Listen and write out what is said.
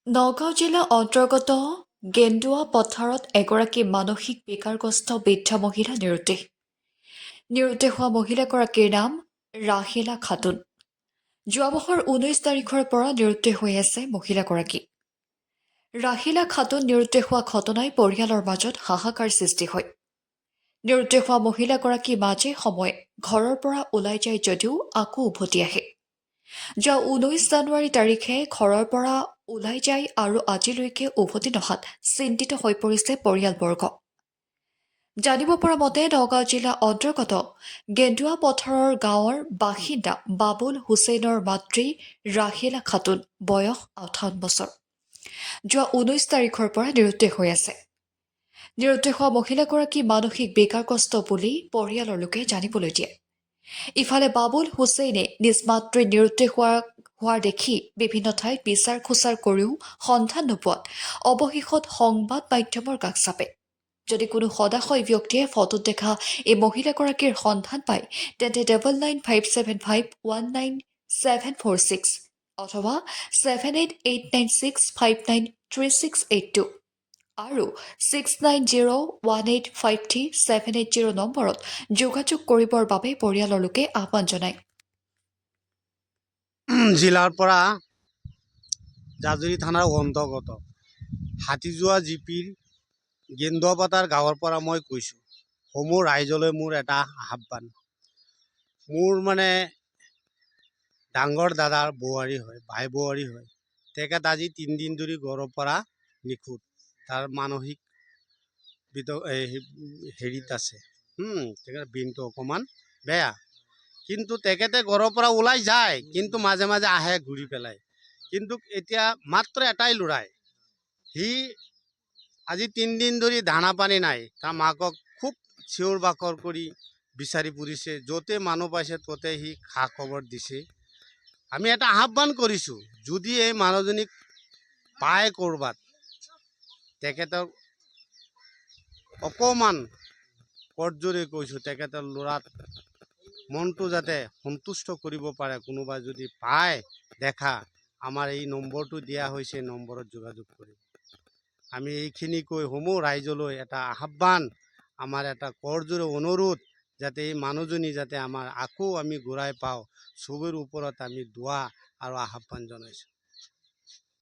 নগাঁও জিলা অন্তৰ্গত গেন্দুৱা পথাৰত এগৰাকী মানসিক বিকাৰগ্ৰস্ত বৃদ্ধ মহিলা নিৰুদ্দেশ। নিৰুদ্দেশ হোৱা মহিলাগৰাকীৰ নাম ৰাহেলা খাতুন। যোৱা মাহৰ 19 তাৰিখৰ পৰা নিৰুদ্দেশ হৈ আছে মহিলাগৰাকী। ৰাহেলা খাতুন নিৰুদ্দেশ হোৱা ঘটনাই পৰিয়ালৰ মাজত হাহাকাৰ সৃষ্টি হয়। নিৰুদ্দেশ হোৱা মহিলাগৰাকী মাজে সময়ে ঘৰৰ পৰা ওলাই যায় যদিও আকৌ উভতি আহে। যোৱা 19 জানুৱাৰী তাৰিখে ঘৰৰ পৰা ওলাই যায় আৰু আজিলৈকে উভতি নহাত চিন্তিত হৈ পৰিছে পৰিয়ালবৰ্গ। জানিব পৰা মতে নগাঁও জিলা অন্তৰ্গত গেন্দুৱা পথাৰৰ গাঁৱৰ বাসিন্দা বাবুল হুছেইনৰ মাতৃ ৰাহেলা খাতুন, বয়স 58 বছৰ। যোৱা 19 তাৰিখৰ পৰা নিৰুদ্দেশ হৈ আছে। নিৰুদ্দেশ হোৱা মহিলাগৰাকী মানসিক বিকাৰগ্ৰস্ত বুলি পৰিয়ালৰ লোকে জানিবলৈ দিয়ে। ইফালে বাবুল হুছেইনে নিজ মাতৃ নিৰুদ্দেশ হোৱাৰ দেখি বিভিন্ন ঠাইত বিচাৰ খোচাৰ কৰিও সন্ধান নোপোৱাত অৱশেষত সংবাদ মাধ্যমৰ কাষ চাপে। যদি কোনো সদাশয় ব্যক্তিয়ে ফটোত দেখা এই মহিলাগৰাকীৰ সন্ধান পায় তেন্তে 9957519746 অথবা 788965938682 আৰু 6901853780 নম্বৰত যোগাযোগ কৰিবৰ বাবে পৰিয়ালৰ লোকে আহ্বান জনায়। জিলাৰ পৰা জাজৰি থানাৰ অন্তৰ্গত হাতীযোৱা জিপিৰ গেন্দুৱাপাতাৰ গাঁৱৰ পৰা মই কৈছোঁ। সমূহ ৰাইজলৈ মোৰ এটা আহ্বান। মোৰ ডাঙৰ দাদাৰ বোৱাৰী হয়, ভাই বোৱাৰী হয়। তেখেত আজি 3 দিন ধৰি ঘৰৰ পৰা নিখোজ। তাৰ মানসিক হেৰিত আছে। তেখেতৰ ব্ৰেইনটো অকণমান বেয়া। কিন্তু তেখেতে ঘৰৰ পৰা ওলাই যায়, কিন্তু মাজে মাজে আহে ঘূৰি পেলাই। কিন্তু এতিয়া মাত্ৰ এটাই ল'ৰাই, সি আজি 3 দিন ধৰি দানা পানী নাই। তাৰ মাকক খুব চিঞৰ বাখৰ কৰি বিচাৰি ফুৰিছে, য'তে মানুহ পাইছে ত'তে সি খা খবৰ দিছে। আমি এটা আহ্বান কৰিছোঁ, যদি এই মানুহজনীক পায় ক'ৰবাত, তেখেতক অকণমান কৰজোৰে কৈছোঁ, তেখেতৰ ল'ৰাত মনটো যাতে সন্তুষ্ট কৰিব পাৰে। কোনোবাই যদি পায় দেখা, আমাৰ এই নম্বৰটো দিয়া হৈছে, নম্বৰত যোগাযোগ কৰিব। আমি এইখিনি কৈ সমূহ ৰাইজলৈ এটা আহ্বান, আমাৰ এটা কৰজোৰে অনুৰোধ, যাতে এই মানুহজনী যাতে আমাৰ আকৌ আমি ঘূৰাই পাওঁ, চবৰে ওপৰত আমি দোৱা আৰু আহ্বান জনাইছোঁ।